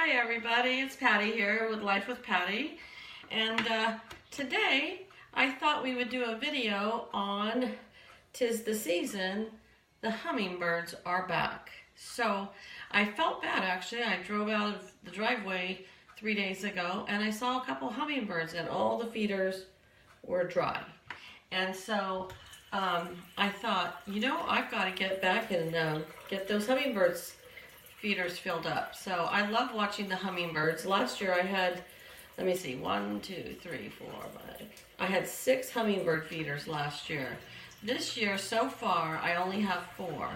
Hi everybody, it's Patty here with Life with Patty, and today I thought we would do a video on 'tis the season, the hummingbirds are back. So I felt bad actually. I drove out of the driveway 3 days ago and I saw a couple hummingbirds and all the feeders were dry. And so I thought, you know, I've got to get back and get those hummingbirds feeders filled up. So I love watching the hummingbirds. Last year I had, let me see, 1, 2, 3, 4, 5. I had 6 hummingbird feeders last year. This year so far I only have 4,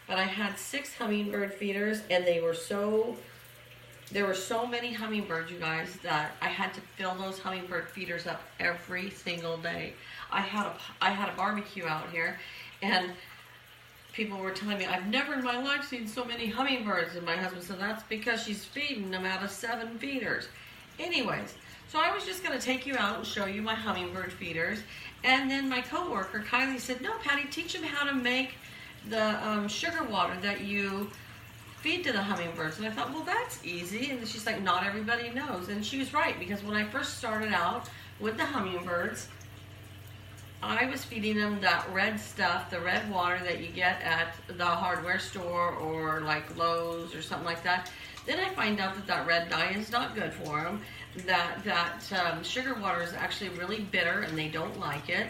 but I had 6 hummingbird feeders and there were so many hummingbirds, you guys, that I had to fill those hummingbird feeders up every single day. I had a barbecue out here and people were telling me, I've never in my life seen so many hummingbirds. And my husband said, that's because she's feeding them out of 7 feeders. Anyways, so I was just going to take you out and show you my hummingbird feeders. And then my coworker, Kylie, said, no, Patty, teach them how to make the sugar water that you feed to the hummingbirds. And I thought, well, that's easy. And she's like, not everybody knows. And she was right, because when I first started out with the hummingbirds, I was feeding them that red stuff, the red water that you get at the hardware store or like Lowe's or something like that. Then I find out that that red dye is not good for them. That sugar water is actually really bitter and they don't like it.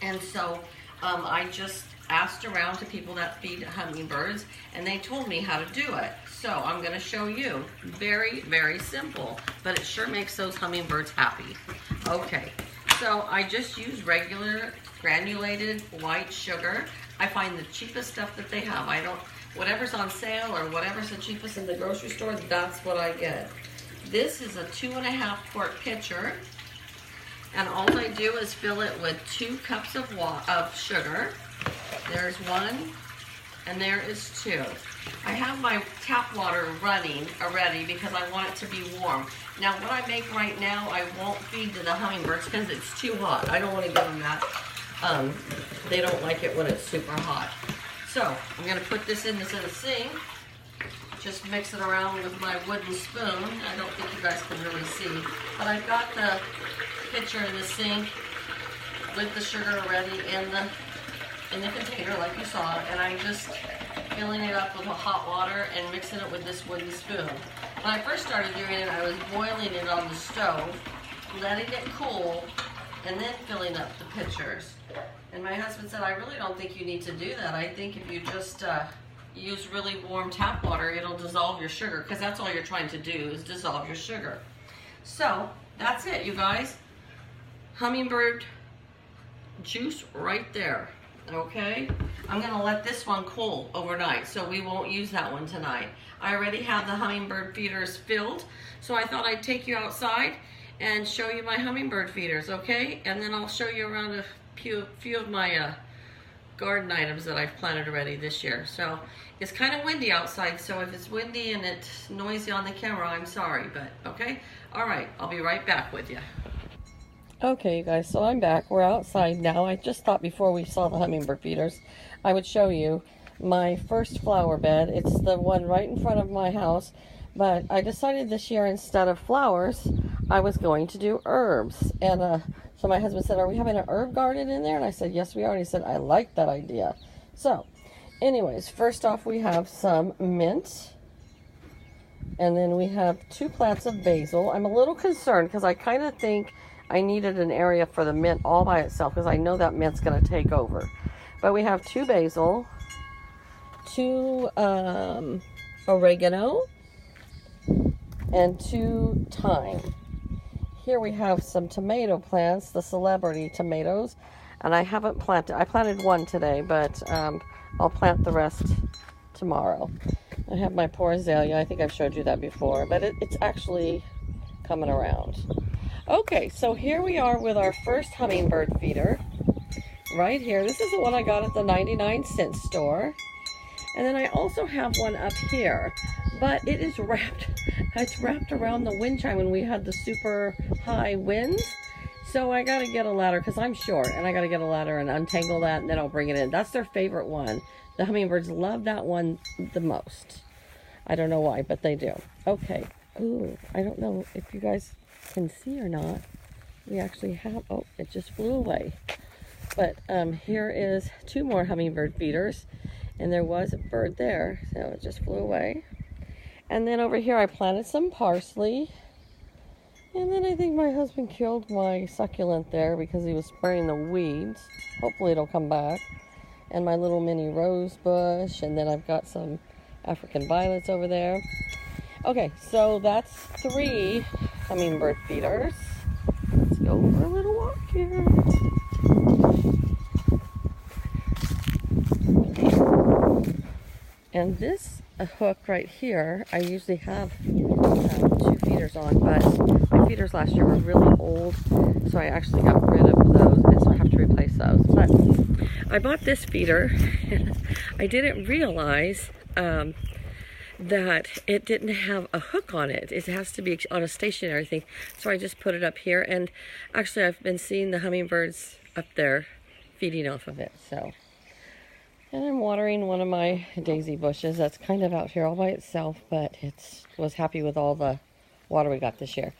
And so I just asked around to people that feed hummingbirds and they told me how to do it. So I'm going to show you. Very, very simple, but it sure makes those hummingbirds happy. Okay. So I just use regular granulated white sugar. I find the cheapest stuff that they have. Whatever's on sale or whatever's the cheapest in the grocery store, that's what I get. This is a 2.5 quart pitcher. And all I do is fill it with 2 cups of sugar. There's 1 and there is 2. I have my tap water running already because I want it to be warm. Now what I make right now, I won't feed to the hummingbirds because it's too hot. I don't want to give them that. They don't like it when it's super hot. So I'm going to put this in the sink. Just mix it around with my wooden spoon. I don't think you guys can really see. But I've got the pitcher in the sink with the sugar already in the container like you saw. And I'm just filling it up with hot water and mixing it with this wooden spoon. When I first started doing it, I was boiling it on the stove, letting it cool, and then filling up the pitchers. And my husband said, I really don't think you need to do that. I think if you just use really warm tap water, it'll dissolve your sugar, because that's all you're trying to do is dissolve your sugar. So that's it, you guys. Hummingbird juice right there. Okay, I'm going to let this one cool overnight, so we won't use that one tonight. I already have the hummingbird feeders filled, so I thought I'd take you outside and show you my hummingbird feeders, okay? And then I'll show you around a few of my garden items that I've planted already this year. So it's kind of windy outside, so if it's windy and it's noisy on the camera, I'm sorry, but okay? All right, I'll be right back with you. Okay, you guys, so I'm back. We're outside now. I just thought before we saw the hummingbird feeders, I would show you my first flower bed. It's the one right in front of my house, but I decided this year instead of flowers, I was going to do herbs. And so my husband said, are we having an herb garden in there? And I said, yes, we are. And he said, I like that idea. So anyways, first off, we have some mint. And then we have 2 plants of basil. I'm a little concerned because I kind of think I needed an area for the mint all by itself because I know that mint's going to take over. But we have 2 basil, 2 oregano, and 2 thyme. Here we have some tomato plants, the celebrity tomatoes, and I haven't planted. I planted 1 today, but I'll plant the rest tomorrow. I have my poor azalea. I think I've showed you that before, but it's actually coming around. Okay, so here we are with our first hummingbird feeder right here. This is the one I got at the 99-cent store. And then I also have one up here, but it is it's wrapped around the wind chime when we had the super high winds. So I got to get a ladder because I'm short, and I got to get a ladder and untangle that, and then I'll bring it in. That's their favorite one. The hummingbirds love that one the most. I don't know why, but they do. Okay, Ooh, I don't know if you guys can see or not. We actually have, oh, it just flew away. But here is 2 more hummingbird feeders, and there was a bird there, so it just flew away. And then over here I planted some parsley, and then I think my husband killed my succulent there because he was spraying the weeds. Hopefully it'll come back. And my little mini rose bush, and then I've got some African violets over there. Okay, so that's 3 hummingbird feeders. Let's go for a little walk here. And this hook right here, I usually have 2 feeders on, but my feeders last year were really old, so I actually got rid of those, and so I have to replace those. But I bought this feeder, and I didn't realize that it didn't have a hook on it. It has to be on a stationary thing, so I just put it up here, and actually I've been seeing the hummingbirds up there feeding off of it. So, and I'm watering one of my daisy bushes that's kind of out here all by itself, but it was happy with all the water we got this year.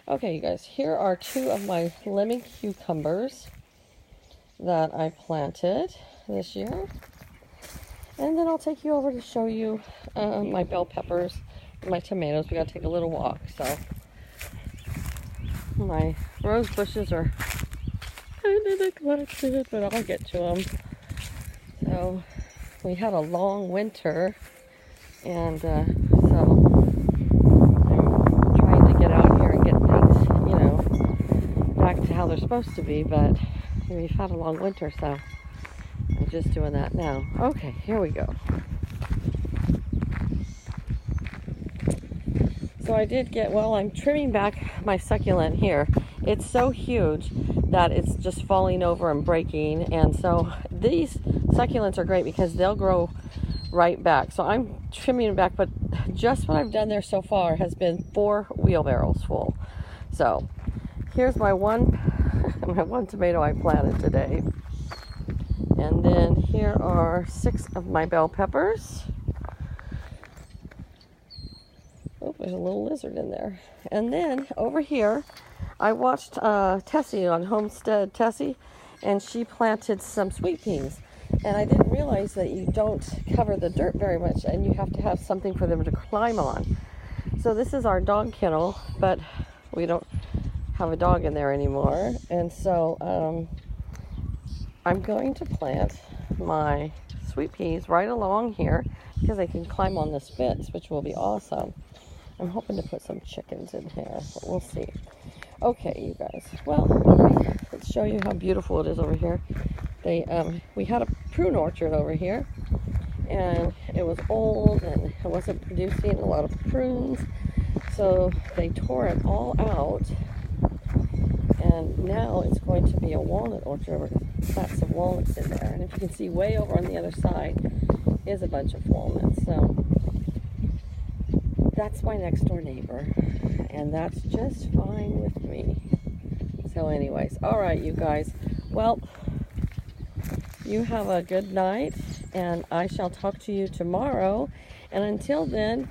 Okay, you guys, here are 2 of my lemon cucumbers that I planted this year. And then I'll take you over to show you my bell peppers and my tomatoes. We gotta take a little walk, so. My rose bushes are kind of neglected, but I'll get to them. So, we had a long winter, and so I'm trying to get out here and get things, you know, back to how they're supposed to be, but we've had a long winter, so I'm just doing that now. Okay, here we go. So I did get, well, I'm trimming back my succulent here. It's so huge that it's just falling over and breaking, and so these succulents are great because they'll grow right back. So I'm trimming it back, but just what I've done there so far has been 4 wheelbarrows full. So here's my one tomato I planted today. And then here are 6 of my bell peppers. Oh, there's a little lizard in there. And then over here, I watched Tessie on Homestead Tessie, and she planted some sweet peas. And I didn't realize that you don't cover the dirt very much, and you have to have something for them to climb on. So this is our dog kennel, but we don't have a dog in there anymore. And so I'm going to plant my sweet peas right along here because they can climb on this fence, which will be awesome. I'm hoping to put some chickens in here, but we'll see. Okay, you guys. Well, let's show you how beautiful it is over here. We had a prune orchard over here, and it was old and it wasn't producing a lot of prunes, so they tore it all out, and now it's going to be a walnut orchard with lots of walnuts in there. And if you can see, way over on the other side is a bunch of walnuts. So that's my next door neighbor, and that's just fine with me. So anyways, all right, you guys, well, you have a good night, and I shall talk to you tomorrow. And until then,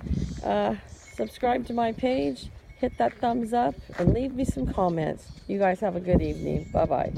subscribe to my page, hit that thumbs up, and leave me some comments. You guys have a good evening. Bye-bye.